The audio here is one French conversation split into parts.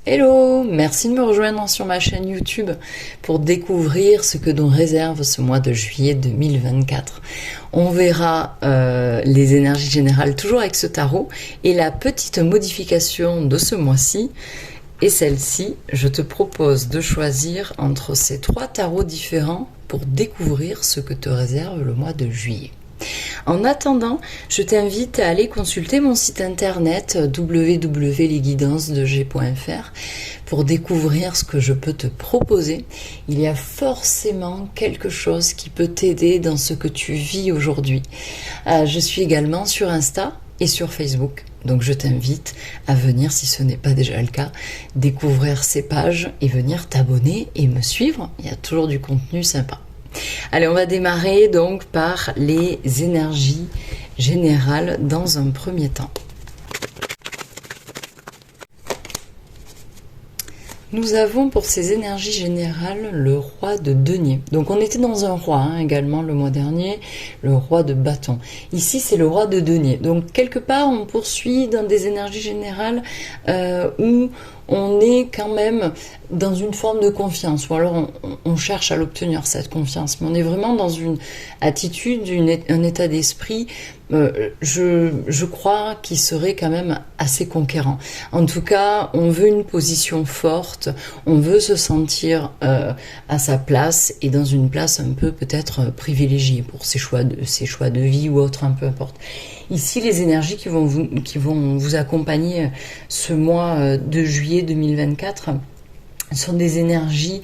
Hello, merci de me rejoindre sur ma chaîne YouTube pour découvrir ce que nous réserve ce mois de juillet 2024. On verra les énergies générales toujours avec ce tarot et la petite modification de ce mois-ci est celle-ci. Je te propose de choisir entre ces trois tarots différents pour découvrir ce que te réserve le mois de juillet. En attendant, je t'invite à aller consulter mon site internet www.lesguidancesdeg.fr pour découvrir ce que je peux te proposer. Il y a forcément quelque chose qui peut t'aider dans ce que tu vis aujourd'hui. Je suis également sur Insta et sur Facebook. Donc je t'invite à venir, si ce n'est pas déjà le cas, découvrir ces pages et venir t'abonner et me suivre. Il y a toujours du contenu sympa. Allez, on va démarrer donc par les énergies générales dans un premier temps. Nous avons pour ces énergies générales le roi de denier. Donc on était dans un roi également le mois dernier, le roi de bâton. Ici c'est le roi de denier. Donc quelque part on poursuit dans des énergies générales où on est quand même dans une forme de confiance, ou alors on cherche à l'obtenir cette confiance, mais on est vraiment dans une attitude, un état d'esprit, je crois qu'il serait quand même assez conquérant. En tout cas, on veut une position forte, on veut se sentir à sa place et dans une place un peu peut-être privilégiée pour ses choix de vie ou autre, un peu importe. Ici, les énergies qui vont vous accompagner ce mois de juillet 2024 sont des énergies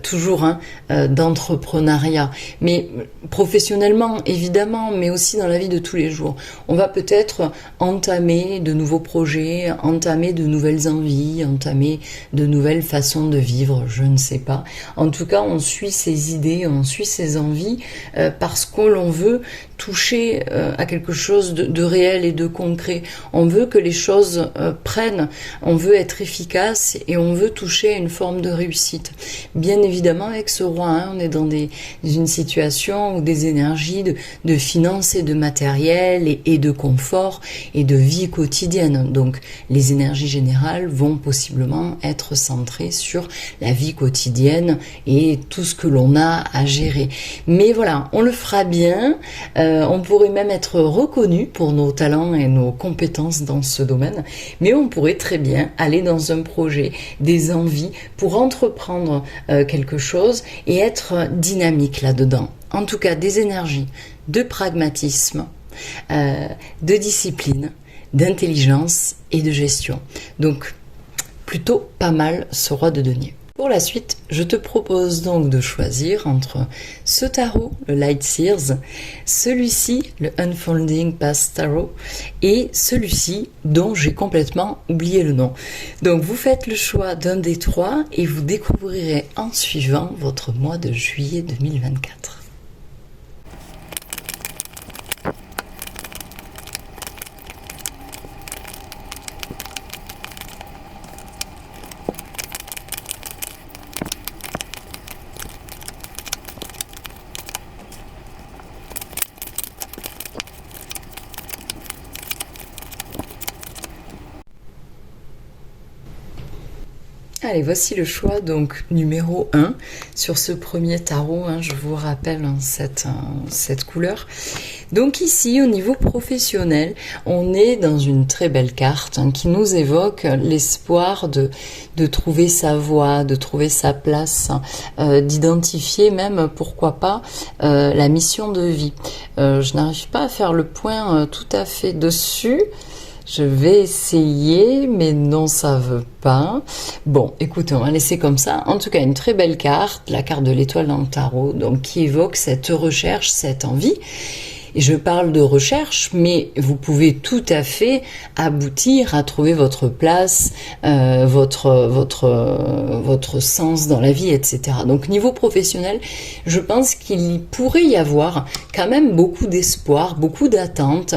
toujours d'entrepreneuriat, mais professionnellement évidemment, mais aussi dans la vie de tous les jours. On va peut-être entamer de nouveaux projets, entamer de nouvelles envies, entamer de nouvelles façons de vivre, je ne sais pas. En tout cas, on suit ses idées, on suit ses envies parce que l'on veut toucher à quelque chose de réel et de concret. On veut que les choses prennent, on veut être efficace et on veut toucher à une forme de réussite. Bien évidemment, avec ce roi, on est dans une situation où des énergies de finances et de matériel et de confort et de vie quotidienne. Donc, les énergies générales vont possiblement être centrées sur la vie quotidienne et tout ce que l'on a à gérer. Mais voilà, on le fera bien. On pourrait même être reconnu pour nos talents et nos compétences dans ce domaine. Mais on pourrait très bien aller dans un projet, des envies pour entreprendre quelque chose et être dynamique là-dedans. En tout cas, des énergies de pragmatisme, de discipline, d'intelligence et de gestion. Donc, plutôt pas mal ce roi de denier. Pour la suite, je te propose donc de choisir entre ce tarot, le Light Seers, celui-ci, le Unfolding Past Tarot, et celui-ci dont j'ai complètement oublié le nom. Donc vous faites le choix d'un des trois et vous découvrirez en suivant votre mois de juillet 2024. Allez, voici le choix donc numéro 1 sur ce premier tarot, je vous rappelle cette couleur. Donc ici, au niveau professionnel, on est dans une très belle carte qui nous évoque l'espoir de trouver sa voie, de trouver sa place, d'identifier même, pourquoi pas, la mission de vie. Je n'arrive pas à faire le point tout à fait dessus. Je vais essayer, mais non, ça veut pas. Bon, écoutez, on va laisser comme ça. En tout cas, une très belle carte, la carte de l'étoile dans le tarot, donc qui évoque cette recherche, cette envie. Et je parle de recherche, mais vous pouvez tout à fait aboutir à trouver votre place, votre sens dans la vie, etc. Donc niveau professionnel, je pense qu'il pourrait y avoir quand même beaucoup d'espoir, beaucoup d'attentes,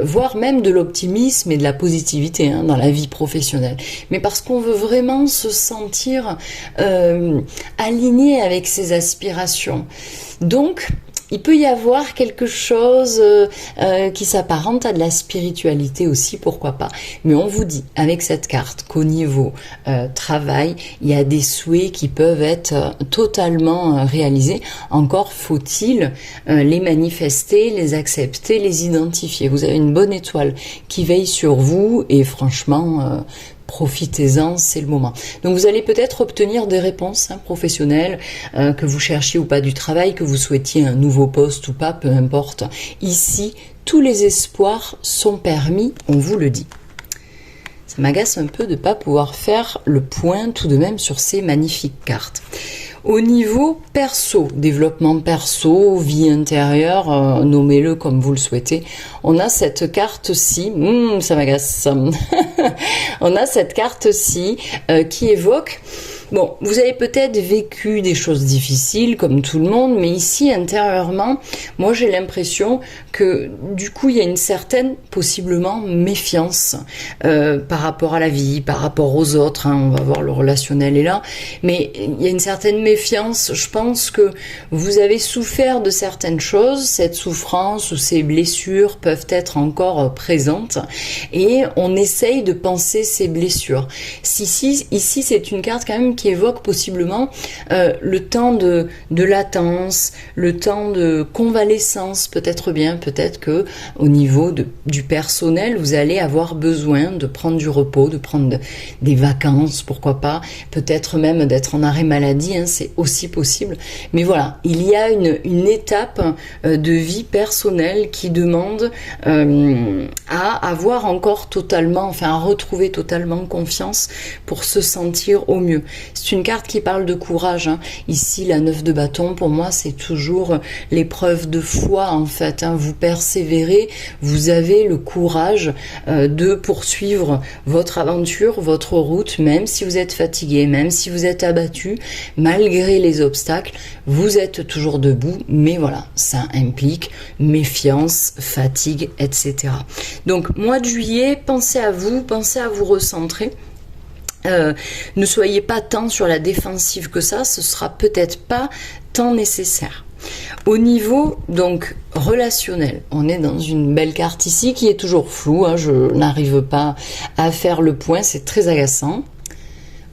voire même de l'optimisme et de la positivité dans la vie professionnelle. Mais parce qu'on veut vraiment se sentir aligné avec ses aspirations. Donc, il peut y avoir quelque chose qui s'apparente à de la spiritualité aussi, pourquoi pas. Mais on vous dit avec cette carte qu'au niveau travail, il y a des souhaits qui peuvent être totalement réalisés. Encore faut-il les manifester, les accepter, les identifier. Vous avez une bonne étoile qui veille sur vous et franchement... profitez-en, c'est le moment. Donc vous allez peut-être obtenir des réponses professionnelles, que vous cherchiez ou pas du travail, que vous souhaitiez un nouveau poste ou pas, peu importe. Ici, tous les espoirs sont permis, on vous le dit. Ça m'agace un peu de ne pas pouvoir faire le point tout de même sur ces magnifiques cartes. Au niveau perso, développement perso, vie intérieure, nommez-le comme vous le souhaitez, on a cette carte-ci, ça m'agace, on a cette carte-ci qui évoque... Bon, vous avez peut-être vécu des choses difficiles comme tout le monde, mais ici, intérieurement, moi j'ai l'impression que du coup, il y a une certaine, possiblement, méfiance par rapport à la vie, par rapport aux autres, on va voir le relationnel est là, mais il y a une certaine méfiance, je pense que vous avez souffert de certaines choses, cette souffrance ou ces blessures peuvent être encore présentes, et on essaye de penser ces blessures. Ici, c'est une carte quand même qui évoque possiblement le temps de latence, le temps de convalescence, peut-être bien, peut-être que au niveau du personnel, vous allez avoir besoin de prendre du repos, de prendre des vacances, pourquoi pas, peut-être même d'être en arrêt maladie, c'est aussi possible. Mais voilà, il y a une étape de vie personnelle qui demande à avoir encore totalement, enfin à retrouver totalement confiance pour se sentir au mieux. C'est une carte qui parle de courage. Ici, la 9 de bâton, pour moi, c'est toujours l'épreuve de foi, en fait. Vous persévérez, vous avez le courage de poursuivre votre aventure, votre route, même si vous êtes fatigué, même si vous êtes abattu, malgré les obstacles, vous êtes toujours debout, mais voilà, ça implique méfiance, fatigue, etc. Donc, mois de juillet, pensez à vous recentrer. Ne soyez pas tant sur la défensive que ça, ce sera peut-être pas tant nécessaire. Au niveau donc relationnel, on est dans une belle carte ici qui est toujours floue, je n'arrive pas à faire le point, c'est très agaçant.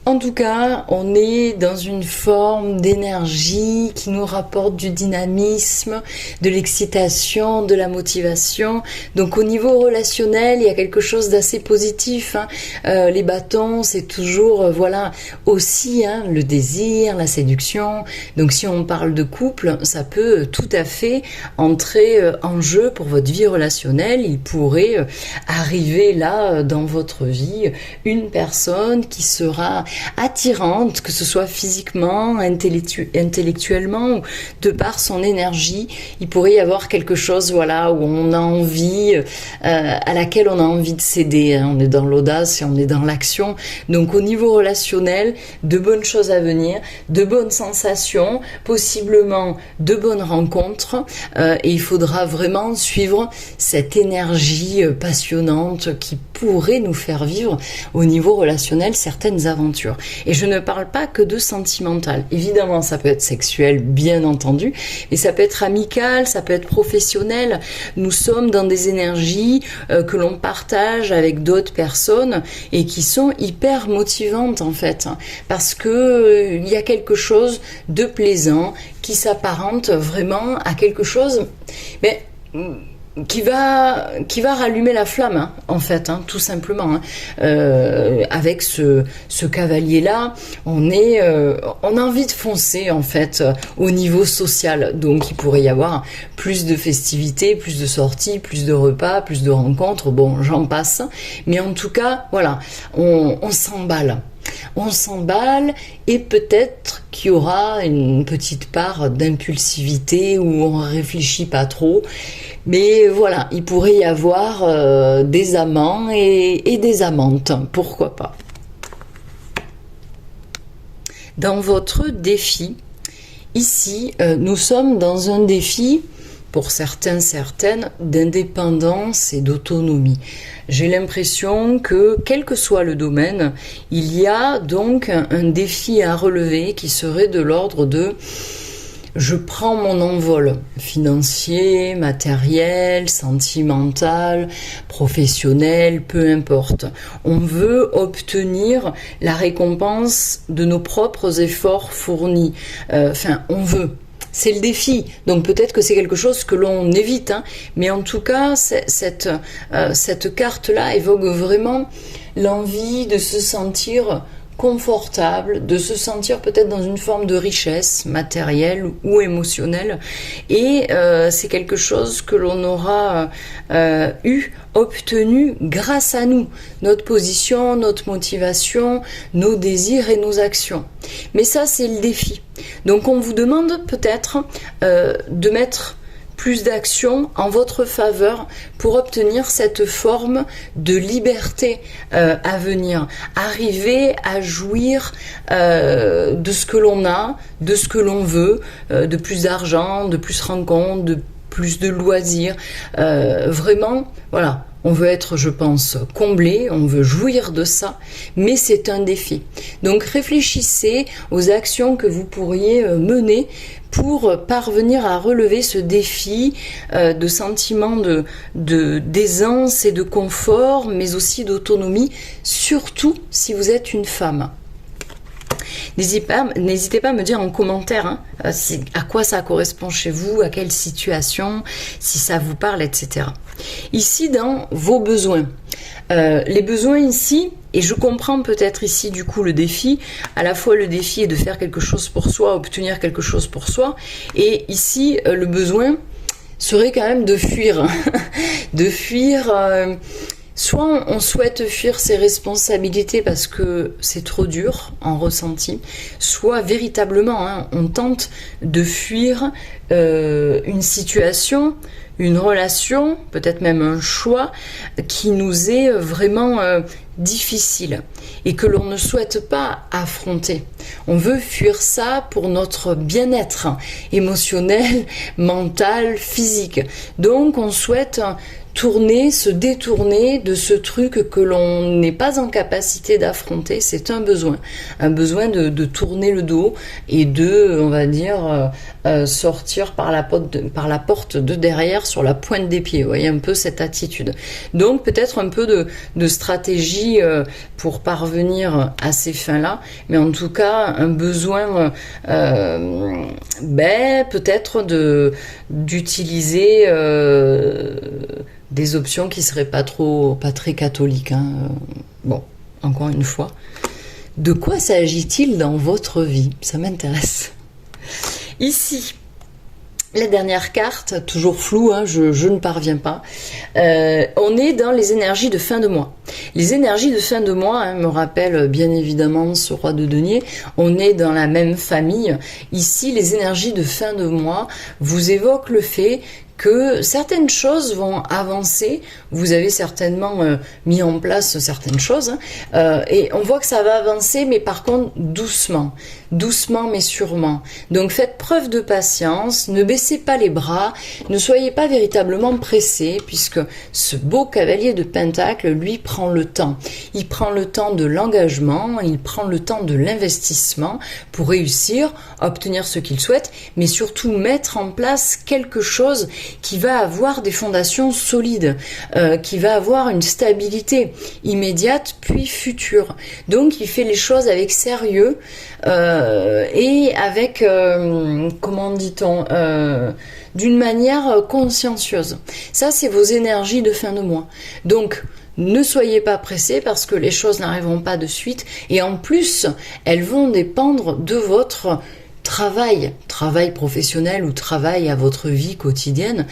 En tout cas, on est dans une forme d'énergie qui nous rapporte du dynamisme, de l'excitation, de la motivation. Donc au niveau relationnel, il y a quelque chose d'assez positif. Les bâtons, c'est toujours, voilà, aussi le désir, la séduction. Donc si on parle de couple, ça peut tout à fait entrer en jeu pour votre vie relationnelle. Il pourrait arriver là, dans votre vie, une personne qui sera attirante, que ce soit physiquement, intellectuellement ou de par son énergie. Il pourrait y avoir quelque chose, voilà, où on a envie, à laquelle on a envie de céder. On est dans l'audace et on est dans l'action. Donc au niveau relationnel, de bonnes choses à venir, de bonnes sensations, possiblement de bonnes rencontres, et il faudra vraiment suivre cette énergie passionnante qui pourrait nous faire vivre au niveau relationnel certaines aventures. Et je ne parle pas que de sentimental. Évidemment, ça peut être sexuel, bien entendu, mais ça peut être amical, ça peut être professionnel. Nous sommes dans des énergies que l'on partage avec d'autres personnes et qui sont hyper motivantes en fait, parce que il y a quelque chose de plaisant qui s'apparente vraiment à quelque chose, mais qui va rallumer la flamme en fait, tout simplement. Avec ce cavalier là, on a envie de foncer en fait au niveau social. Donc il pourrait y avoir plus de festivités, plus de sorties, plus de repas, plus de rencontres. Bon, j'en passe. Mais en tout cas, voilà, on s'emballe. On s'emballe et peut-être qu'il y aura une petite part d'impulsivité où on réfléchit pas trop. Mais voilà, il pourrait y avoir des amants et des amantes, pourquoi pas. Dans votre défi, ici, nous sommes dans un défi, pour certains, certaines, d'indépendance et d'autonomie. J'ai l'impression que, quel que soit le domaine, il y a donc un défi à relever qui serait de l'ordre de je prends mon envol financier, matériel, sentimental, professionnel, peu importe. On veut obtenir la récompense de nos propres efforts fournis. On veut. C'est le défi. Donc peut-être que c'est quelque chose que l'on évite, hein. Mais en tout cas, cette carte-là évoque vraiment l'envie de se sentir confortable, de se sentir peut-être dans une forme de richesse matérielle ou émotionnelle, et c'est quelque chose que l'on aura obtenu grâce à nous, notre position, notre motivation, nos désirs et nos actions. Mais ça, c'est le défi. Donc on vous demande peut-être de mettre plus d'action en votre faveur pour obtenir cette forme de liberté à venir. Arriver à jouir de ce que l'on a, de ce que l'on veut, de plus d'argent, de plus rencontres, de plus de loisirs. Vraiment, voilà. On veut être, je pense, comblé, on veut jouir de ça, mais c'est un défi. Donc réfléchissez aux actions que vous pourriez mener pour parvenir à relever ce défi de sentiment d'aisance et de confort, mais aussi d'autonomie, surtout si vous êtes une femme. N'hésitez pas à me dire en commentaire à quoi ça correspond chez vous, à quelle situation, si ça vous parle, etc. Ici, dans vos besoins. Les besoins ici, et je comprends peut-être ici du coup le défi, à la fois le défi est de faire quelque chose pour soi, obtenir quelque chose pour soi, et ici le besoin serait quand même de fuir, de fuir... Soit on souhaite fuir ses responsabilités parce que c'est trop dur en ressenti, soit véritablement on tente de fuir une situation, une relation, peut-être même un choix qui nous est vraiment difficile et que l'on ne souhaite pas affronter. On veut fuir ça pour notre bien-être émotionnel, mental, physique. Donc on souhaite se détourner de ce truc que l'on n'est pas en capacité d'affronter. C'est un besoin de tourner le dos et de, on va dire, sortir par la porte de derrière sur la pointe des pieds. Vous voyez un peu cette attitude. Donc peut-être un peu de stratégie pour parvenir à ces fins-là, mais en tout cas un besoin peut-être d'utiliser des options qui seraient pas très catholiques. Bon, encore une fois. De quoi s'agit-il dans votre vie? Ça m'intéresse. Ici, la dernière carte, toujours floue, je ne parviens pas. On est dans les énergies de fin de mois. Les énergies de fin de mois me rappellent bien évidemment ce roi de denier. On est dans la même famille. Ici, les énergies de fin de mois vous évoquent le fait que certaines choses vont avancer. Vous avez certainement mis en place certaines choses et on voit que ça va avancer, mais par contre doucement mais sûrement. Donc faites preuve de patience, ne baissez pas les bras, ne soyez pas véritablement pressés, puisque ce beau cavalier de Pentacle, lui, prend le temps. Il prend le temps de l'engagement, il prend le temps de l'investissement pour réussir, obtenir ce qu'il souhaite, mais surtout mettre en place quelque chose qui va avoir des fondations solides, qui va avoir une stabilité immédiate puis future. Donc il fait les choses avec sérieux et avec, comment dit-on, d'une manière consciencieuse. Ça, c'est vos énergies de fin de mois. Donc, ne soyez pas pressés parce que les choses n'arriveront pas de suite et en plus, elles vont dépendre de votre travail professionnel ou travail à votre vie quotidienne.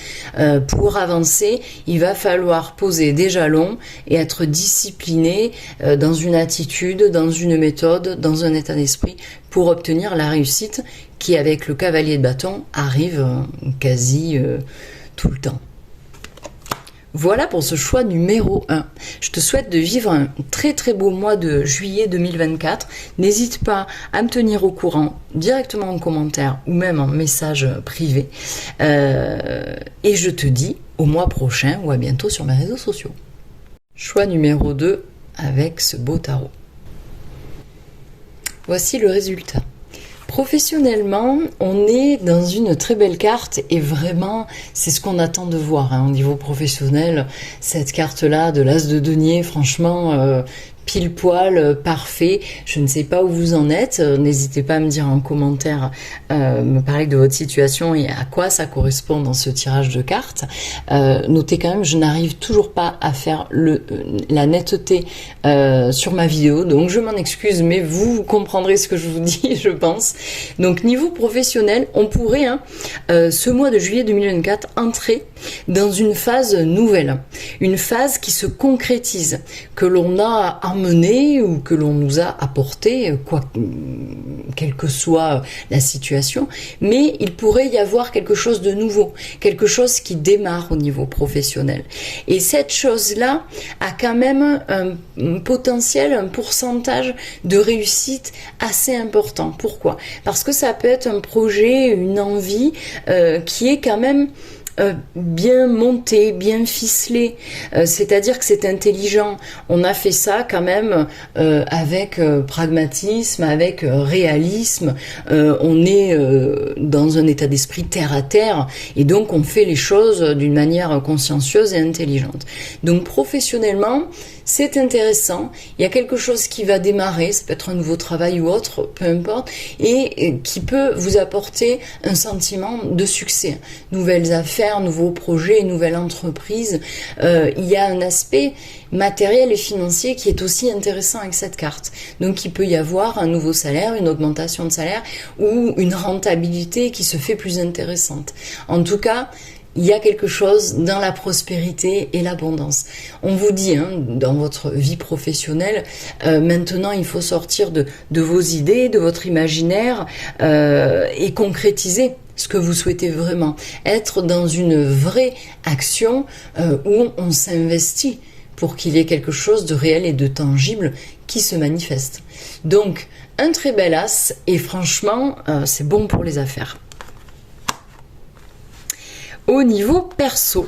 Pour avancer, il va falloir poser des jalons et être discipliné dans une attitude, dans une méthode, dans un état d'esprit pour obtenir la réussite qui, avec le cavalier de bâton, arrive quasi tout le temps. Voilà pour ce choix numéro 1. Je te souhaite de vivre un très très beau mois de juillet 2024. N'hésite pas à me tenir au courant directement en commentaire ou même en message privé. Et je te dis au mois prochain ou à bientôt sur mes réseaux sociaux. Choix numéro 2 avec ce beau tarot. Voici le résultat. Professionnellement, on est dans une très belle carte et vraiment, c'est ce qu'on attend de voir au niveau professionnel. Cette carte-là de l'As de denier, franchement, pile poil, parfait. Je ne sais pas où vous en êtes. N'hésitez pas à me dire en commentaire, me parler de votre situation et à quoi ça correspond dans ce tirage de cartes. Notez quand même, je n'arrive toujours pas à faire la netteté sur ma vidéo, donc je m'en excuse, mais vous comprendrez ce que je vous dis, je pense. Donc niveau professionnel, on pourrait, ce mois de juillet 2024, entrer dans une phase nouvelle, une phase qui se concrétise, que l'on a emmené ou que l'on nous a apporté, quelle que soit la situation, mais il pourrait y avoir quelque chose de nouveau, quelque chose qui démarre au niveau professionnel. Et cette chose-là a quand même un potentiel, un pourcentage de réussite assez important. Pourquoi? Parce que ça peut être un projet, une envie qui est quand même bien monté, bien ficelé, c'est-à-dire que c'est intelligent. On a fait ça quand même avec pragmatisme, avec réalisme. On est dans un état d'esprit terre à terre et donc on fait les choses d'une manière consciencieuse et intelligente. Donc professionnellement, c'est intéressant, il y a quelque chose qui va démarrer, ça peut être un nouveau travail ou autre, peu importe, et qui peut vous apporter un sentiment de succès. Nouvelles affaires, nouveaux projets, nouvelle entreprise. Il y a un aspect matériel et financier qui est aussi intéressant avec cette carte. Donc il peut y avoir un nouveau salaire, une augmentation de salaire ou une rentabilité qui se fait plus intéressante. En tout cas, il y a quelque chose dans la prospérité et l'abondance. On vous dit, dans votre vie professionnelle, maintenant il faut sortir de vos idées, de votre imaginaire et concrétiser ce que vous souhaitez vraiment. Être dans une vraie action où on s'investit pour qu'il y ait quelque chose de réel et de tangible qui se manifeste. Donc, un très bel as et franchement, c'est bon pour les affaires. Au niveau perso,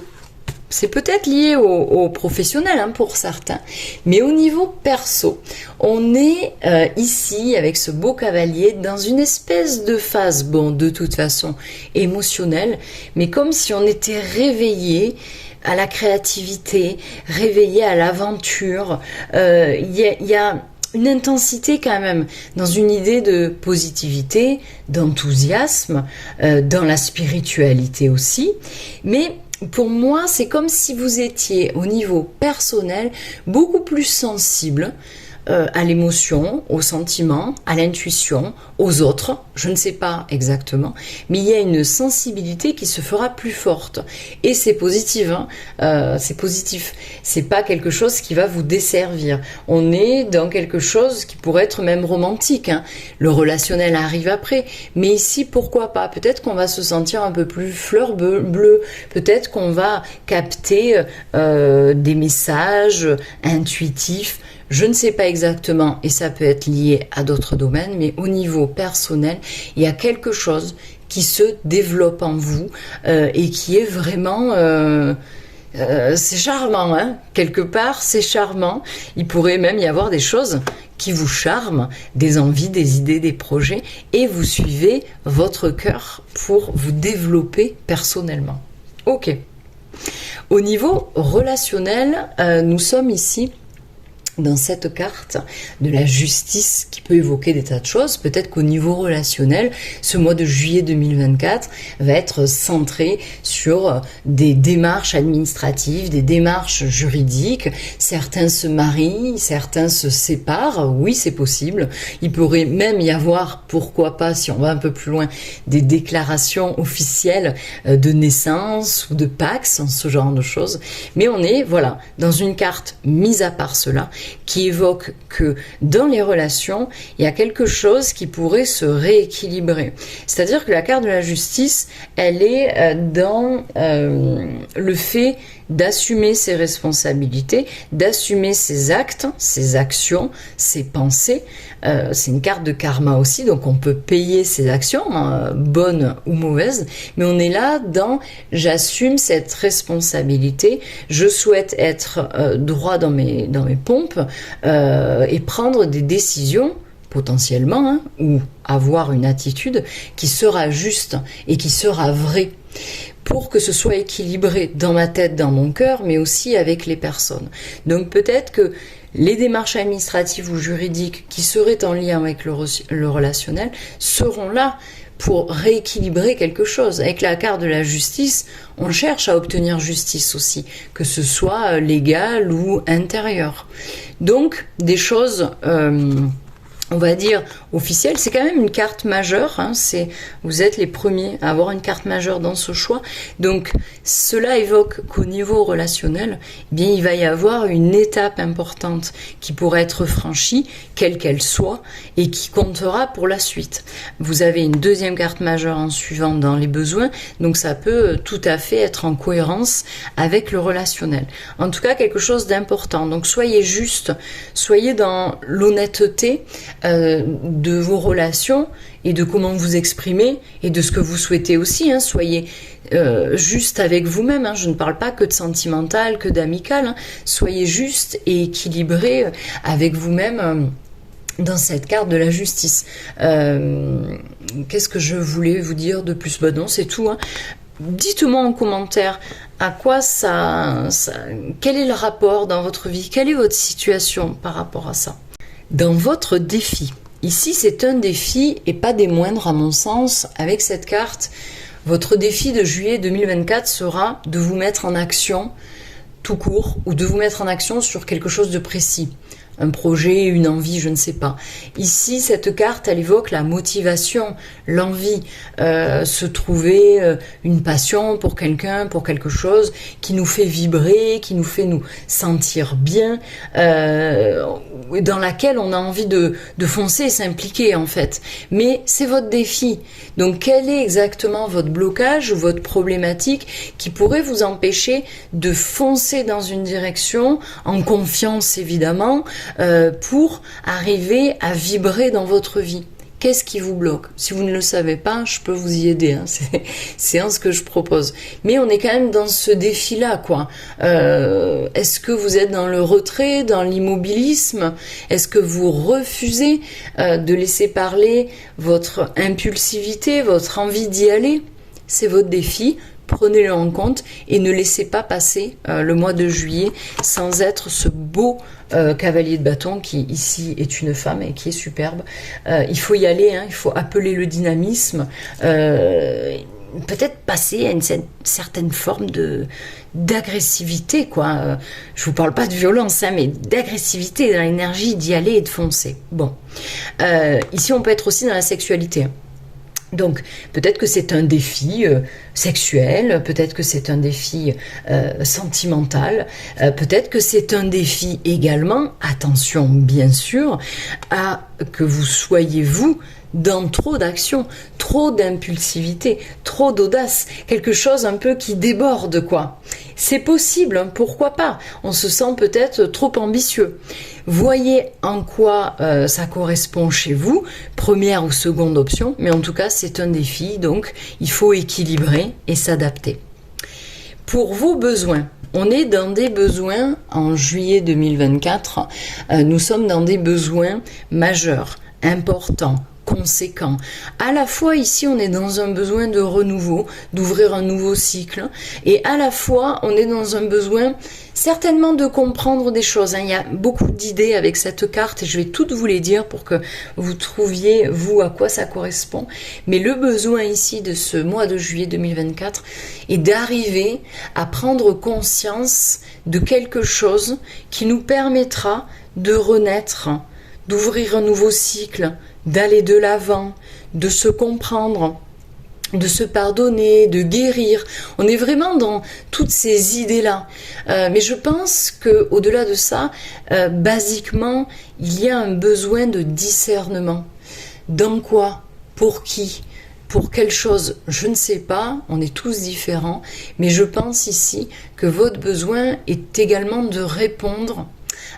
c'est peut-être lié au professionnel pour certains, mais au niveau perso, on est ici avec ce beau cavalier dans une espèce de phase, de toute façon émotionnelle, mais comme si on était réveillé à la créativité, réveillé à l'aventure. Il y a une intensité quand même, dans une idée de positivité, d'enthousiasme, dans la spiritualité aussi. Mais pour moi, c'est comme si vous étiez au niveau personnel beaucoup plus sensible à l'émotion, aux sentiments, à l'intuition, aux autres, je ne sais pas exactement, mais il y a une sensibilité qui se fera plus forte. Et c'est positif, c'est positif. C'est pas quelque chose qui va vous desservir. On est dans quelque chose qui pourrait être même romantique. Le relationnel arrive après. Mais ici, pourquoi pas? Peut-être qu'on va se sentir un peu plus fleur bleue. Peut-être qu'on va capter des messages intuitifs. Je ne sais pas exactement, et ça peut être lié à d'autres domaines, mais au niveau personnel, il y a quelque chose qui se développe en vous et qui est vraiment... c'est charmant, quelque part, c'est charmant. Il pourrait même y avoir des choses qui vous charment, des envies, des idées, des projets, et vous suivez votre cœur pour vous développer personnellement. Ok. Au niveau relationnel, nous sommes ici dans cette carte de la justice qui peut évoquer des tas de choses. Peut-être qu'au niveau relationnel, ce mois de juillet 2024 va être centré sur des démarches administratives, des démarches juridiques. Certains se marient, certains se séparent. Oui, c'est possible. Il pourrait même y avoir, pourquoi pas, si on va un peu plus loin, des déclarations officielles de naissance ou de Pax, ce genre de choses. Mais on est, voilà, dans une carte mise à part cela, qui évoque que dans les relations, il y a quelque chose qui pourrait se rééquilibrer. C'est-à-dire que la carte de la justice, elle est dans le fait d'assumer ses responsabilités, d'assumer ses actes, ses actions, ses pensées. C'est une carte de karma aussi, donc on peut payer ses actions, bonnes ou mauvaises, mais on est là dans j'assume cette responsabilité, je souhaite être droit dans mes pompes et prendre des décisions potentiellement, hein, ou avoir une attitude qui sera juste et qui sera vraie, pour que ce soit équilibré dans ma tête, dans mon cœur, mais aussi avec les personnes. Donc peut-être que les démarches administratives ou juridiques qui seraient en lien avec le relationnel seront là pour rééquilibrer quelque chose. Avec la carte de la justice, on cherche à obtenir justice aussi, que ce soit légal ou intérieur. Donc, des choses... on va dire officielle, c'est quand même une carte majeure, hein, vous êtes les premiers à avoir une carte majeure dans ce choix, donc cela évoque qu'au niveau relationnel, eh bien, il va y avoir une étape importante qui pourrait être franchie, quelle qu'elle soit, et qui comptera pour la suite. Vous avez une deuxième carte majeure en suivant dans les besoins, donc ça peut tout à fait être en cohérence avec le relationnel. En tout cas, quelque chose d'important, donc soyez juste, soyez dans l'honnêteté, de vos relations et de comment vous exprimez et de ce que vous souhaitez aussi, hein. Soyez juste avec vous-même, hein. Je ne parle pas que de sentimental, que d'amical, hein. Soyez juste et équilibré avec vous-même dans cette carte de la justice. Qu'est-ce que je voulais vous dire de plus? Ben non, c'est tout, hein. Dites-moi en commentaire à quoi quel est le rapport dans votre vie, quelle est votre situation par rapport à ça. Dans votre défi, ici c'est un défi et pas des moindres à mon sens, avec cette carte, votre défi de juillet 2024 sera de vous mettre en action tout court ou de vous mettre en action sur quelque chose de précis. Un projet, une envie, je ne sais pas. Ici, cette carte, elle évoque la motivation, l'envie, se trouver une passion pour quelqu'un, pour quelque chose qui nous fait vibrer, qui nous fait nous sentir bien, dans laquelle on a envie de foncer et s'impliquer en fait. Mais c'est votre défi. Donc quel est exactement votre blocage ou votre problématique qui pourrait vous empêcher de foncer dans une direction, en confiance évidemment, pour arriver à vibrer dans votre vie? Qu'est-ce qui vous bloque? Si vous ne le savez pas, je peux vous y aider, hein. C'est ce que je propose. Mais on est quand même dans ce défi-là, quoi. Est-ce que vous êtes dans le retrait, dans l'immobilisme? Est-ce que vous refusez de laisser parler votre impulsivité, votre envie d'y aller? C'est votre défi. Prenez-le en compte et ne laissez pas passer le mois de juillet sans être ce beau cavalier de bâton qui ici est une femme et qui est superbe. Il faut y aller, hein, il faut appeler le dynamisme, peut-être passer à une certaine forme d'agressivité, quoi. Je vous parle pas de violence, hein, mais d'agressivité, dans l'énergie d'y aller et de foncer. Bon, ici on peut être aussi dans la sexualité, hein. Donc, peut-être que c'est un défi sexuel, peut-être que c'est un défi sentimental, peut-être que c'est un défi également, attention bien sûr, à que vous soyez vous dans trop d'action, trop d'impulsivité, trop d'audace, quelque chose un peu qui déborde, quoi. C'est possible, hein, pourquoi pas? On se sent peut-être trop ambitieux. Voyez en quoi ça correspond chez vous, première ou seconde option, mais en tout cas c'est un défi, donc il faut équilibrer et s'adapter. Pour vos besoins, on est dans des besoins en juillet 2024, nous sommes dans des besoins majeurs, importants, conséquent. À la fois ici on est dans un besoin de renouveau, d'ouvrir un nouveau cycle, et à la fois on est dans un besoin certainement de comprendre des choses, hein. Il y a beaucoup d'idées avec cette carte et je vais toutes vous les dire pour que vous trouviez vous à quoi ça correspond, mais le besoin ici de ce mois de juillet 2024 est d'arriver à prendre conscience de quelque chose qui nous permettra de renaître, d'ouvrir un nouveau cycle, d'aller de l'avant, de se comprendre, de se pardonner, de guérir. On est vraiment dans toutes ces idées-là. Mais je pense qu'au-delà de ça, basiquement, il y a un besoin de discernement. Dans quoi? Pour qui? Pour quelle chose? Je ne sais pas, on est tous différents, mais je pense ici que votre besoin est également de répondre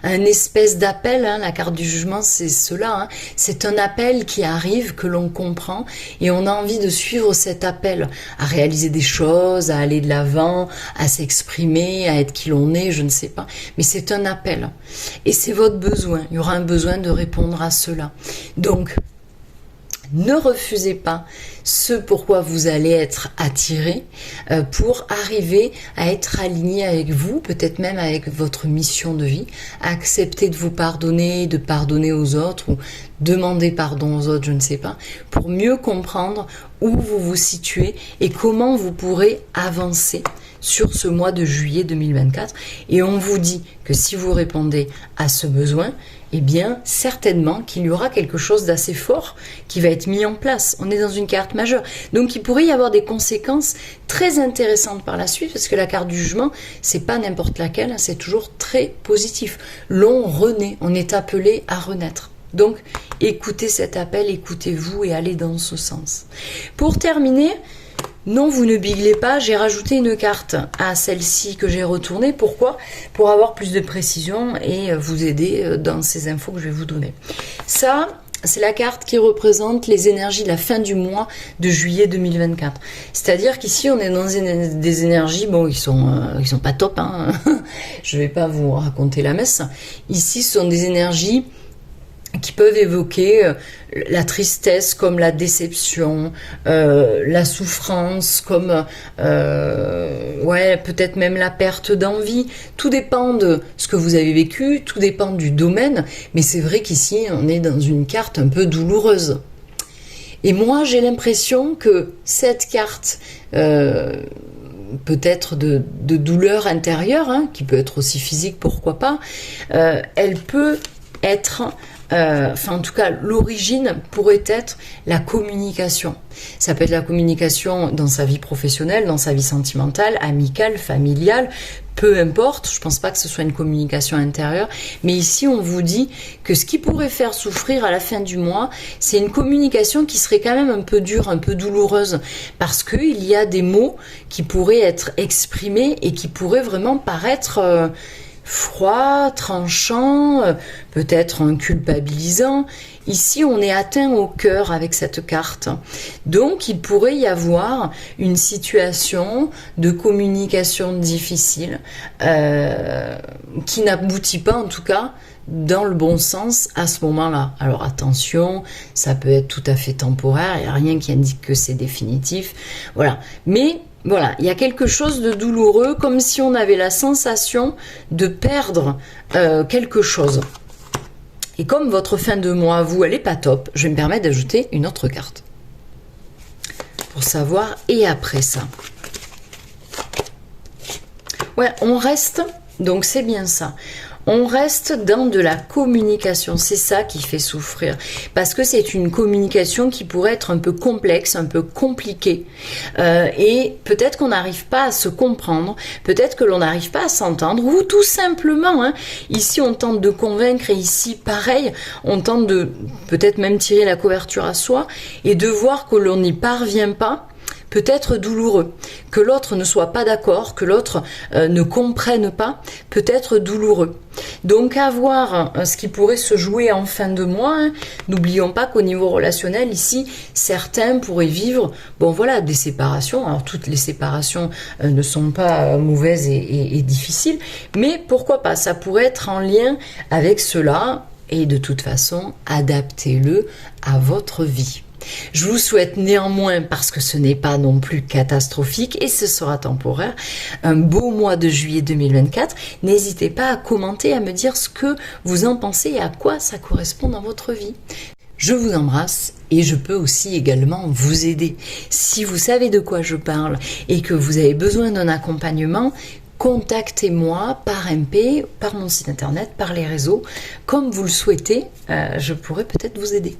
un espèce d'appel, hein, la carte du jugement c'est cela, hein, c'est un appel qui arrive, que l'on comprend et on a envie de suivre cet appel, à réaliser des choses, à aller de l'avant, à s'exprimer, à être qui l'on est, je ne sais pas, mais c'est un appel et c'est votre besoin, il y aura un besoin de répondre à cela. Donc, ne refusez pas ce pourquoi vous allez être attiré pour arriver à être aligné avec vous, peut-être même avec votre mission de vie, accepter de vous pardonner, de pardonner aux autres ou demander pardon aux autres, je ne sais pas, pour mieux comprendre où vous vous situez et comment vous pourrez avancer sur ce mois de juillet 2024. Et on vous dit que si vous répondez à ce besoin, eh bien, certainement qu'il y aura quelque chose d'assez fort qui va être mis en place. On est dans une carte majeure. Donc, il pourrait y avoir des conséquences très intéressantes par la suite, parce que la carte du jugement, c'est pas n'importe laquelle, c'est toujours très positif. L'on renaît, on est appelé à renaître. Donc, écoutez cet appel, écoutez-vous et allez dans ce sens. Pour terminer, non, vous ne biglez pas, j'ai rajouté une carte à celle-ci que j'ai retournée. Pourquoi? Pour avoir plus de précision et vous aider dans ces infos que je vais vous donner. Ça, c'est la carte qui représente les énergies de la fin du mois de juillet 2024. C'est-à-dire qu'ici, on est dans des énergies, bon, ils sont pas top, hein. Je vais pas vous raconter la messe. Ici, ce sont des énergies qui peuvent évoquer la tristesse comme la déception, la souffrance comme peut-être même la perte d'envie. Tout dépend de ce que vous avez vécu, tout dépend du domaine, mais c'est vrai qu'ici on est dans une carte un peu douloureuse. Et moi j'ai l'impression que cette carte peut-être de douleur intérieure, hein, qui peut être aussi physique, pourquoi pas, elle peut être en tout cas, l'origine pourrait être la communication. Ça peut être la communication dans sa vie professionnelle, dans sa vie sentimentale, amicale, familiale, peu importe. Je pense pas que ce soit une communication intérieure. Mais ici, on vous dit que ce qui pourrait faire souffrir à la fin du mois, c'est une communication qui serait quand même un peu dure, un peu douloureuse. Parce qu'il y a des mots qui pourraient être exprimés et qui pourraient vraiment paraître froid, tranchant, peut-être culpabilisant. Ici, on est atteint au cœur avec cette carte. Donc, il pourrait y avoir une situation de communication difficile qui n'aboutit pas, en tout cas, dans le bon sens à ce moment-là. Alors attention, ça peut être tout à fait temporaire, il n'y a rien qui indique que c'est définitif. Voilà. Mais voilà, il y a quelque chose de douloureux, comme si on avait la sensation de perdre quelque chose. Et comme votre fin de mois, vous, elle n'est pas top, je vais me permettre d'ajouter une autre carte. Pour savoir, et après ça. Ouais, on reste, donc c'est bien ça. On reste dans de la communication, c'est ça qui fait souffrir, parce que c'est une communication qui pourrait être un peu complexe, un peu compliquée, et peut-être qu'on n'arrive pas à se comprendre, peut-être que l'on n'arrive pas à s'entendre, ou tout simplement, hein, ici on tente de convaincre, et ici pareil, on tente de peut-être même tirer la couverture à soi, et de voir que l'on n'y parvient pas, peut être douloureux. Que l'autre ne soit pas d'accord, que l'autre ne comprenne pas, peut être douloureux. Donc avoir ce qui pourrait se jouer en fin de mois, hein, n'oublions pas qu'au niveau relationnel, ici, certains pourraient vivre, bon voilà, des séparations. Alors toutes les séparations ne sont pas mauvaises et difficiles, mais pourquoi pas, ça pourrait être en lien avec cela, et de toute façon, adaptez-le à votre vie. Je vous souhaite néanmoins, parce que ce n'est pas non plus catastrophique et ce sera temporaire, un beau mois de juillet 2024. N'hésitez pas à commenter, à me dire ce que vous en pensez et à quoi ça correspond dans votre vie. Je vous embrasse et je peux aussi également vous aider. Si vous savez de quoi je parle et que vous avez besoin d'un accompagnement, contactez-moi par MP, par mon site internet, par les réseaux. Comme vous le souhaitez, je pourrais peut-être vous aider.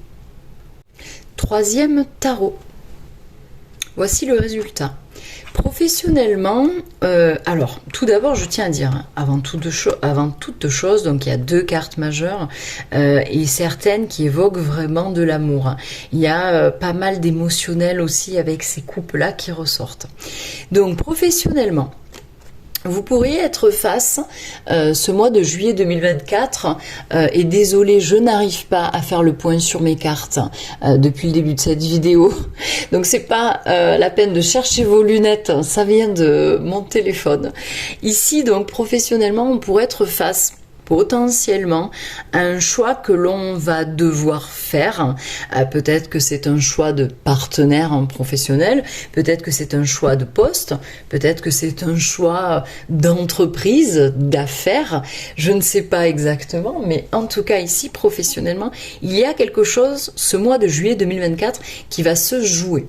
Troisième tarot. Voici le résultat. Professionnellement, alors tout d'abord je tiens à dire, hein, avant toute chose, donc il y a deux cartes majeures et certaines qui évoquent vraiment de l'amour. Il y a pas mal d'émotionnel aussi avec ces couples-là qui ressortent. Donc professionnellement, Vous pourriez être face ce mois de juillet 2024 et désolé, je n'arrive pas à faire le point sur mes cartes depuis le début de cette vidéo. Donc c'est pas la peine de chercher vos lunettes, ça vient de mon téléphone. Ici donc professionnellement, on pourrait être face potentiellement un choix que l'on va devoir faire. Peut-être que c'est un choix de partenaire en professionnel, peut-être que c'est un choix de poste, peut-être que c'est un choix d'entreprise, d'affaires, je ne sais pas exactement, mais en tout cas ici professionnellement, il y a quelque chose ce mois de juillet 2024 qui va se jouer.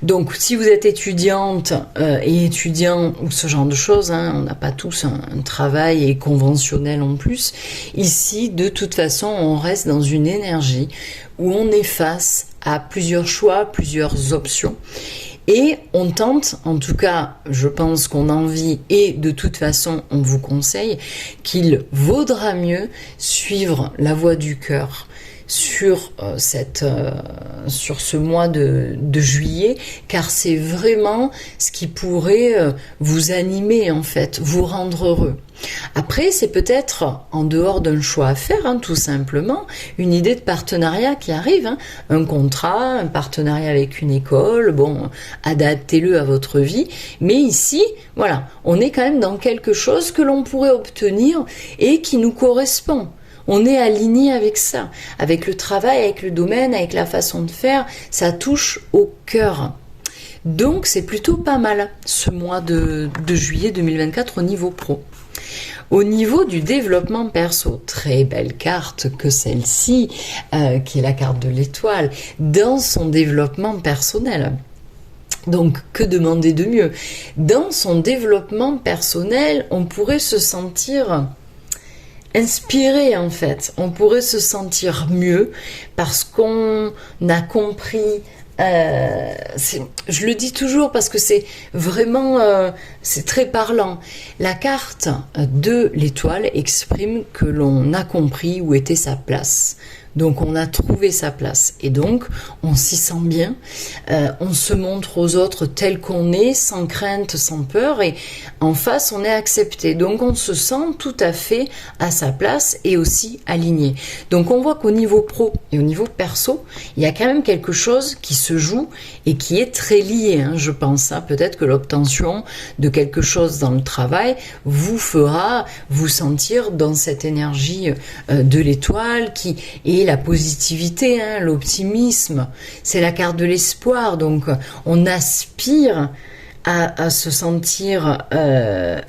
Donc si vous êtes étudiante et étudiant ou ce genre de choses, hein, on n'a pas tous un travail et conventionnel en plus, ici de toute façon on reste dans une énergie où on est face à plusieurs choix, plusieurs options. Et on tente, en tout cas, je pense qu'on a envie et de toute façon, on vous conseille qu'il vaudra mieux suivre la voie du cœur sur ce mois de juillet, car c'est vraiment ce qui pourrait vous animer en fait, vous rendre heureux. Après, c'est peut-être en dehors d'un choix à faire, hein, tout simplement, une idée de partenariat qui arrive, hein, un contrat, un partenariat avec une école, bon, adaptez-le à votre vie, mais ici, voilà, on est quand même dans quelque chose que l'on pourrait obtenir et qui nous correspond. On est aligné avec ça, avec le travail, avec le domaine, avec la façon de faire, ça touche au cœur. Donc c'est plutôt pas mal ce mois de juillet 2024 au niveau pro. Au niveau du développement perso, très belle carte que celle-ci, qui est la carte de l'étoile, dans son développement personnel. Donc, que demander de mieux? Dans son développement personnel, on pourrait se sentir inspiré en fait, on pourrait se sentir mieux parce qu'on a compris, je le dis toujours parce que c'est vraiment, c'est très parlant, la carte de l'étoile exprime que l'on a compris où était sa place. Donc on a trouvé sa place et donc on s'y sent bien, on se montre aux autres tel qu'on est, sans crainte, sans peur et en face on est accepté. Donc on se sent tout à fait à sa place et aussi aligné. Donc on voit qu'au niveau pro et au niveau perso, il y a quand même quelque chose qui se joue et qui est très lié, hein, je pense. Hein. Peut-être que l'obtention de quelque chose dans le travail vous fera vous sentir dans cette énergie de l'étoile qui est la positivité, hein, l'optimisme, c'est la carte de l'espoir, donc on aspire à se sentir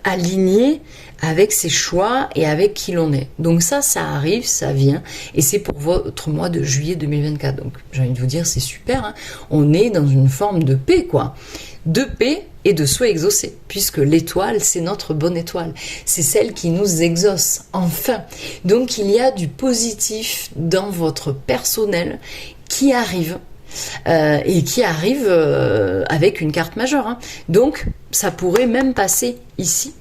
aligné avec ses choix et avec qui l'on est. Donc ça arrive, ça vient, et c'est pour votre mois de juillet 2024. Donc j'ai envie de vous dire, c'est super, hein, on est dans une forme de paix, quoi. De paix et de souhait exaucé, puisque l'étoile, c'est notre bonne étoile. C'est celle qui nous exauce, enfin. Donc, il y a du positif dans votre personnel qui arrive, et qui arrive avec une carte majeure. Hein. Donc, ça pourrait même passer ici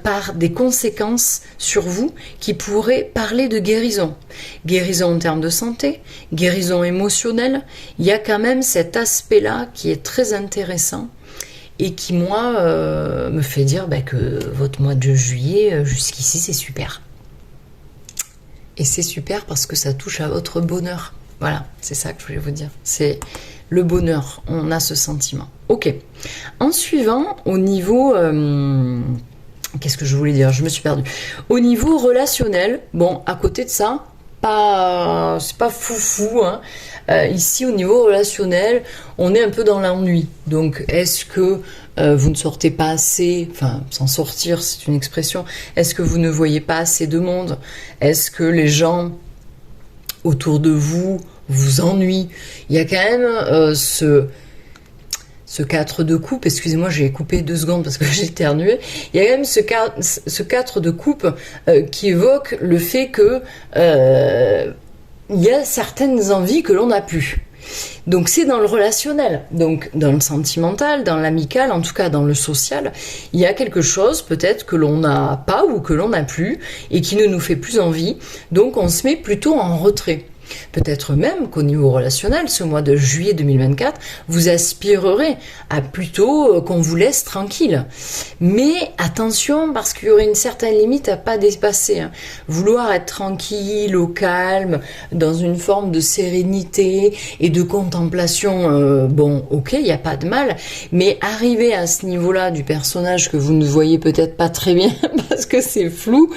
par des conséquences sur vous qui pourraient parler de guérison. Guérison en termes de santé, guérison émotionnelle. Il y a quand même cet aspect-là qui est très intéressant et qui, moi, me fait dire que votre mois de juillet, jusqu'ici, c'est super. Et c'est super parce que ça touche à votre bonheur. Voilà, c'est ça que je voulais vous dire. C'est le bonheur, on a ce sentiment. Ok. En suivant, au niveau... qu'est-ce que je voulais dire? Je me suis perdue. Au niveau relationnel, bon, à côté de ça, c'est pas foufou, hein. Ici, au niveau relationnel, on est un peu dans l'ennui. Donc, est-ce que vous ne sortez pas assez, enfin, sans sortir, c'est une expression, est-ce que vous ne voyez pas assez de monde? Est-ce que les gens autour de vous vous ennuient? Il y a quand même ce 4 de coupe, excusez-moi, j'ai coupé 2 secondes parce que j'ai éternué. Il y a quand même ce 4 de coupe qui évoque le fait que il y a certaines envies que l'on n'a plus. Donc c'est dans le relationnel, donc dans le sentimental, dans l'amical, en tout cas dans le social, il y a quelque chose peut-être que l'on n'a pas ou que l'on n'a plus et qui ne nous fait plus envie, donc on se met plutôt en retrait. Peut-être même qu'au niveau relationnel, ce mois de juillet 2024, vous aspirerez à plutôt qu'on vous laisse tranquille. Mais attention, parce qu'il y aurait une certaine limite à pas dépasser. Hein. Vouloir être tranquille, au calme, dans une forme de sérénité et de contemplation, bon, ok, il n'y a pas de mal, mais arriver à ce niveau-là du personnage que vous ne voyez peut-être pas très bien parce que c'est flou,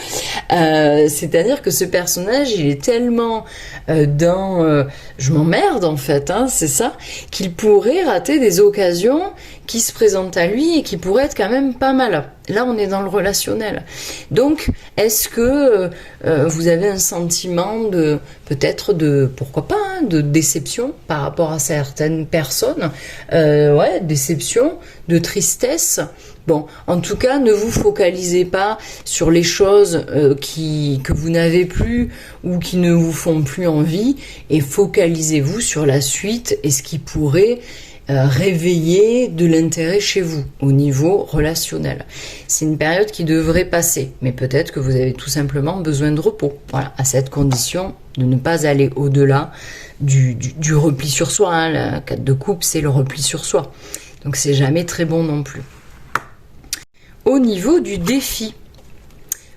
c'est-à-dire que ce personnage, il est tellement je m'emmerde en fait, hein, c'est ça, qu'il pourrait rater des occasions qui se présentent à lui et qui pourraient être quand même pas mal. Là, on est dans le relationnel. Donc, est-ce que vous avez un sentiment de, peut-être de, pourquoi pas, hein, de déception par rapport à certaines personnes, ouais, déception, de tristesse. Bon, en tout cas, ne vous focalisez pas sur les choses que vous n'avez plus ou qui ne vous font plus envie, et focalisez-vous sur la suite et ce qui pourrait réveiller de l'intérêt chez vous au niveau relationnel. C'est une période qui devrait passer, mais peut-être que vous avez tout simplement besoin de repos. Voilà, à cette condition de ne pas aller au-delà du repli sur soi. Hein. La 4 de coupe, c'est le repli sur soi. Donc c'est jamais très bon non plus. Au niveau du défi,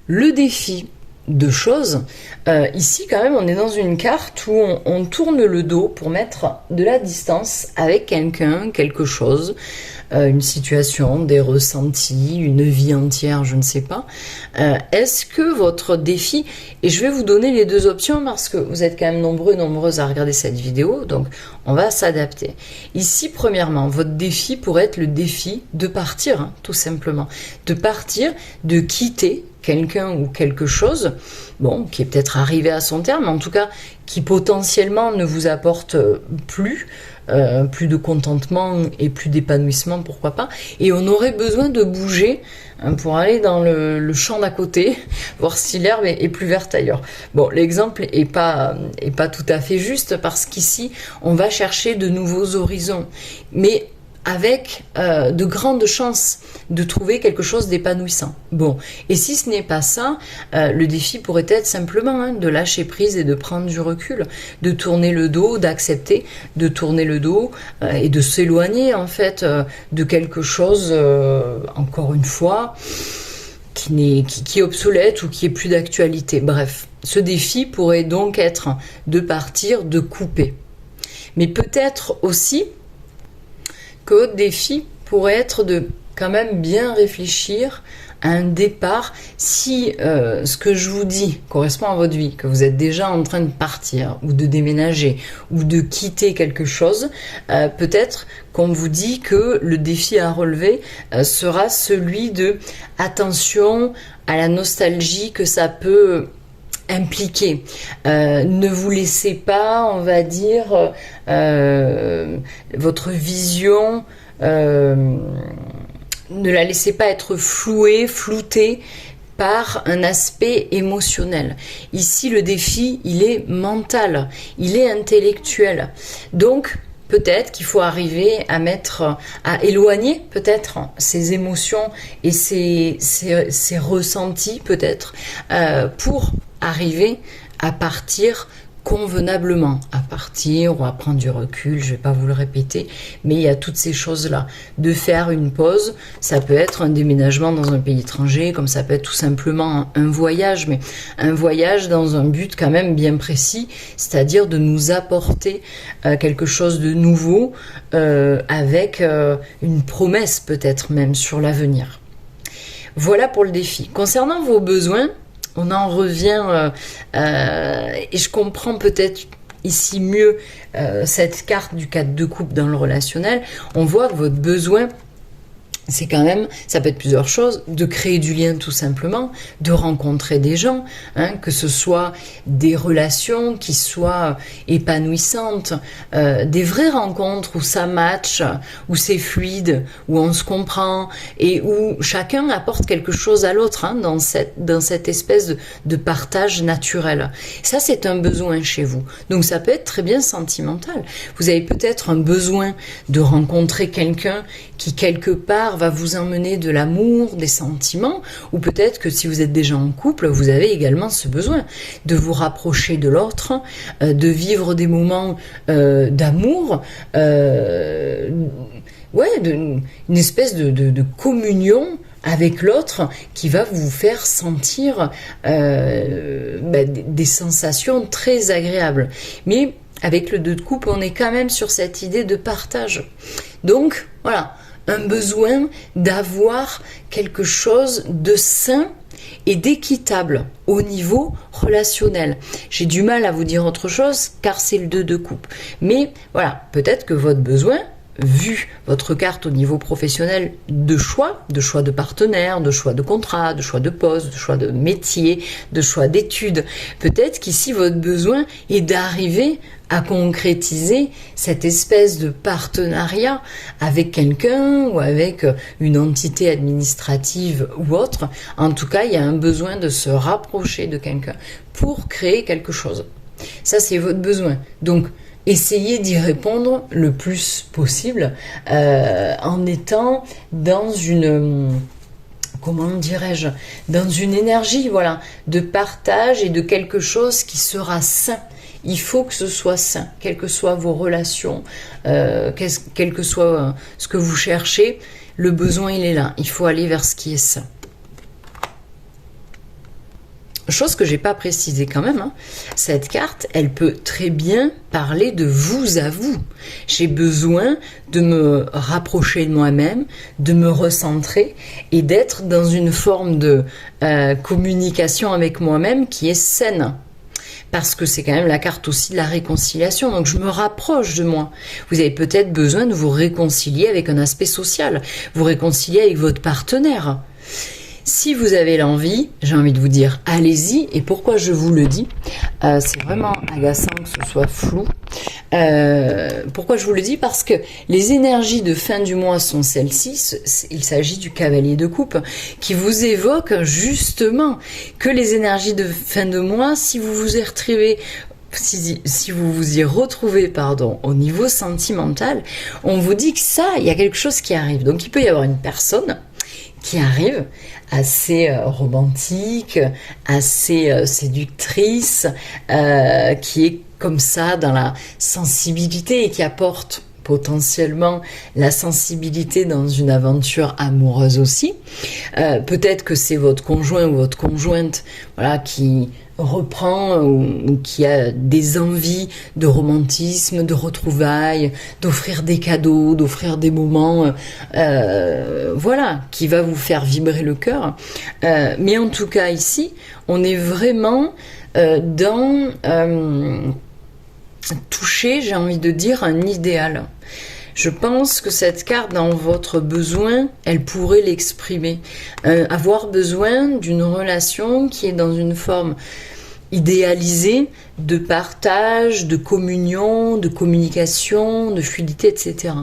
le défi, deux choses. Ici, quand même, on est dans une carte où on tourne le dos pour mettre de la distance avec quelqu'un, quelque chose, une situation, des ressentis, une vie entière, je ne sais pas. Est-ce que votre défi, et je vais vous donner les deux options parce que vous êtes quand même nombreux et nombreuses à regarder cette vidéo, donc on va s'adapter. Ici, premièrement, votre défi pourrait être le défi de partir, hein, tout simplement. De partir, de quitter quelqu'un ou quelque chose, bon, qui est peut-être arrivé à son terme, en tout cas, qui potentiellement ne vous apporte plus de contentement et plus d'épanouissement, pourquoi pas. Et on aurait besoin de bouger hein, pour aller dans le champ d'à côté, voir si l'herbe est plus verte ailleurs. Bon, l'exemple est pas tout à fait juste parce qu'ici, on va chercher de nouveaux horizons. Mais avec de grandes chances de trouver quelque chose d'épanouissant. Bon, et si ce n'est pas ça, le défi pourrait être simplement hein, de lâcher prise et de prendre du recul, de tourner le dos, d'accepter de tourner le dos et de s'éloigner en fait de quelque chose, encore une fois, qui est obsolète ou qui est plus d'actualité. Bref, ce défi pourrait donc être de partir, de couper. Mais peut-être aussi que votre défi pourrait être de quand même bien réfléchir à un départ si ce que je vous dis correspond à votre vie, que vous êtes déjà en train de partir ou de déménager ou de quitter quelque chose, peut-être qu'on vous dit que le défi à relever sera celui de attention à la nostalgie que ça peut impliqué. Ne vous laissez pas, on va dire, votre vision, ne la laissez pas être flouée, floutée par un aspect émotionnel. Ici, le défi, il est mental, il est intellectuel. Donc, peut-être qu'il faut arriver à éloigner peut-être ces émotions et ces ressentis peut-être pour arriver à partir convenablement, à partir ou à prendre du recul, je vais pas vous le répéter, mais il y a toutes ces choses-là. De faire une pause, ça peut être un déménagement dans un pays étranger, comme ça peut être tout simplement un voyage, mais un voyage dans un but quand même bien précis, c'est-à-dire de nous apporter quelque chose de nouveau, avec une promesse peut-être même sur l'avenir. Voilà pour le défi. Concernant vos besoins, on en revient, et je comprends peut-être ici mieux cette carte du 4 de coupe dans le relationnel. On voit que votre besoin, c'est quand même, ça peut être plusieurs choses, de créer du lien tout simplement, de rencontrer des gens, hein, que ce soit des relations qui soient épanouissantes, des vraies rencontres où ça match, où c'est fluide, où on se comprend et où chacun apporte quelque chose à l'autre hein, dans cette espèce de partage naturel. Ça, c'est un besoin chez vous. Donc ça peut être très bien sentimental. Vous avez peut-être un besoin de rencontrer quelqu'un qui quelque part va vous emmener de l'amour, des sentiments, ou peut-être que si vous êtes déjà en couple, vous avez également ce besoin de vous rapprocher de l'autre, de vivre des moments d'amour, une espèce de communion avec l'autre qui va vous faire sentir des sensations très agréables. Mais avec le 2 de coupe, on est quand même sur cette idée de partage. Donc, voilà, un besoin d'avoir quelque chose de sain et d'équitable au niveau relationnel. J'ai du mal à vous dire autre chose car c'est le 2 de coupe. Mais voilà, peut-être que votre besoin, vu votre carte au niveau professionnel de choix de partenaire, de choix de contrat, de choix de poste, de choix de métier, de choix d'études, peut-être qu'ici votre besoin est d'arriver à concrétiser cette espèce de partenariat avec quelqu'un ou avec une entité administrative ou autre. En tout cas, il y a un besoin de se rapprocher de quelqu'un pour créer quelque chose. Ça, c'est votre besoin. Donc, essayez d'y répondre le plus possible en étant dans une... comment dirais-je, dans une énergie, voilà, de partage et de quelque chose qui sera sain. Il faut que ce soit sain, quelles que soient vos relations, quel que soit ce que vous cherchez, le besoin il est là. Il faut aller vers ce qui est sain. Chose que j'ai pas précisé quand même, hein. Cette carte, elle peut très bien parler de vous à vous. J'ai besoin de me rapprocher de moi-même, de me recentrer et d'être dans une forme de communication avec moi-même qui est saine. Parce que c'est quand même la carte aussi de la réconciliation, donc je me rapproche de moi. Vous avez peut-être besoin de vous réconcilier avec un aspect social, vous réconcilier avec votre partenaire. Si vous avez l'envie, j'ai envie de vous dire, allez-y. Et pourquoi je vous le dis, c'est vraiment agaçant que ce soit flou. Pourquoi je vous le dis? Parce que les énergies de fin du mois sont celles-ci. Il s'agit du cavalier de coupe qui vous évoque justement que les énergies de fin de mois, si vous vous y retrouvez, si vous vous y retrouvez au niveau sentimental, on vous dit que ça, il y a quelque chose qui arrive. Donc il peut y avoir une personne qui arrive assez romantique, assez séductrice, qui est comme ça dans la sensibilité et qui apporte potentiellement la sensibilité dans une aventure amoureuse aussi. Peut-être que c'est votre conjoint ou votre conjointe, voilà, qui reprend ou qui a des envies de romantisme, de retrouvailles, d'offrir des cadeaux, d'offrir des moments, voilà, qui va vous faire vibrer le cœur. Mais en tout cas ici, on est vraiment dans toucher, j'ai envie de dire, un idéal. Je pense que cette carte, dans votre besoin, elle pourrait l'exprimer. Avoir besoin d'une relation qui est dans une forme idéalisée de partage, de communion, de communication, de fluidité, etc.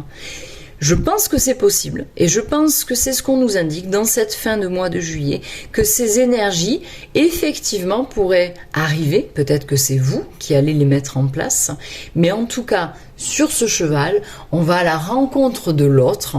Je pense que c'est possible et je pense que c'est ce qu'on nous indique dans cette fin de mois de juillet, que ces énergies effectivement pourraient arriver, peut-être que c'est vous qui allez les mettre en place, mais en tout cas sur ce cheval, on va à la rencontre de l'autre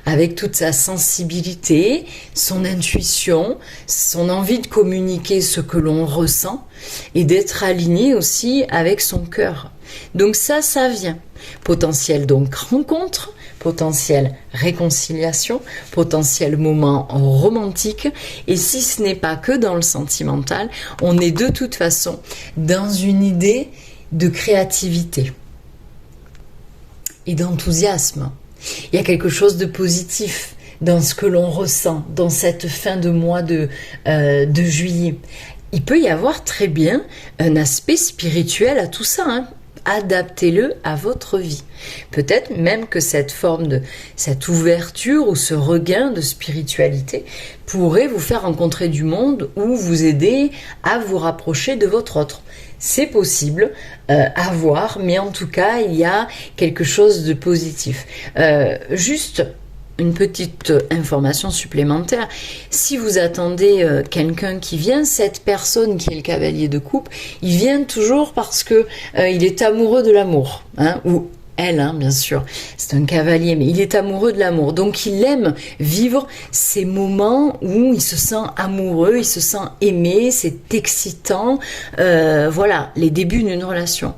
avec toute sa sensibilité, son intuition, son envie de communiquer ce que l'on ressent et d'être aligné aussi avec son cœur. Donc ça vient. Potentiel donc rencontre, potentiel réconciliation, potentiel moment romantique. Et si ce n'est pas que dans le sentimental, on est de toute façon dans une idée de créativité et d'enthousiasme. Il y a quelque chose de positif dans ce que l'on ressent dans cette fin de mois de juillet. Il peut y avoir très bien un aspect spirituel à tout ça, hein. Adaptez-le à votre vie. Peut-être même que cette ouverture ou ce regain de spiritualité pourrait vous faire rencontrer du monde ou vous aider à vous rapprocher de votre autre. C'est possible à voir, mais en tout cas, il y a quelque chose de positif. Juste une petite information supplémentaire. Si vous attendez quelqu'un qui vient, cette personne qui est le cavalier de coupe, il vient toujours parce que il est amoureux de l'amour, hein, ou elle, hein, bien sûr. C'est un cavalier, mais il est amoureux de l'amour. Donc il aime vivre ces moments où il se sent amoureux, il se sent aimé, c'est excitant. Voilà, les débuts d'une relation.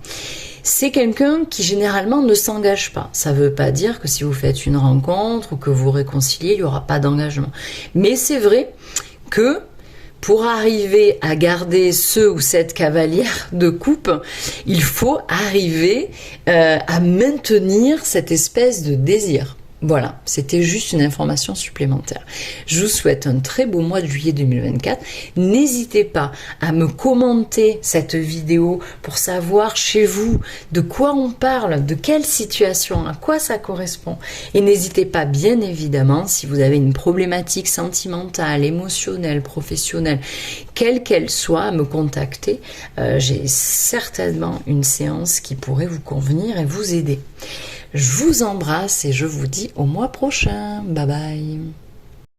C'est quelqu'un qui généralement ne s'engage pas. Ça ne veut pas dire que si vous faites une rencontre ou que vous réconciliez, il n'y aura pas d'engagement. Mais c'est vrai que pour arriver à garder ce ou cette cavalière de coupe, il faut arriver à maintenir cette espèce de désir. Voilà, c'était juste une information supplémentaire. Je vous souhaite un très beau mois de juillet 2024. N'hésitez pas à me commenter cette vidéo pour savoir chez vous de quoi on parle, de quelle situation, à quoi ça correspond. Et n'hésitez pas, bien évidemment, si vous avez une problématique sentimentale, émotionnelle, professionnelle, quelle qu'elle soit, à me contacter. J'ai certainement une séance qui pourrait vous convenir et vous aider. Je vous embrasse et je vous dis au mois prochain. Bye bye.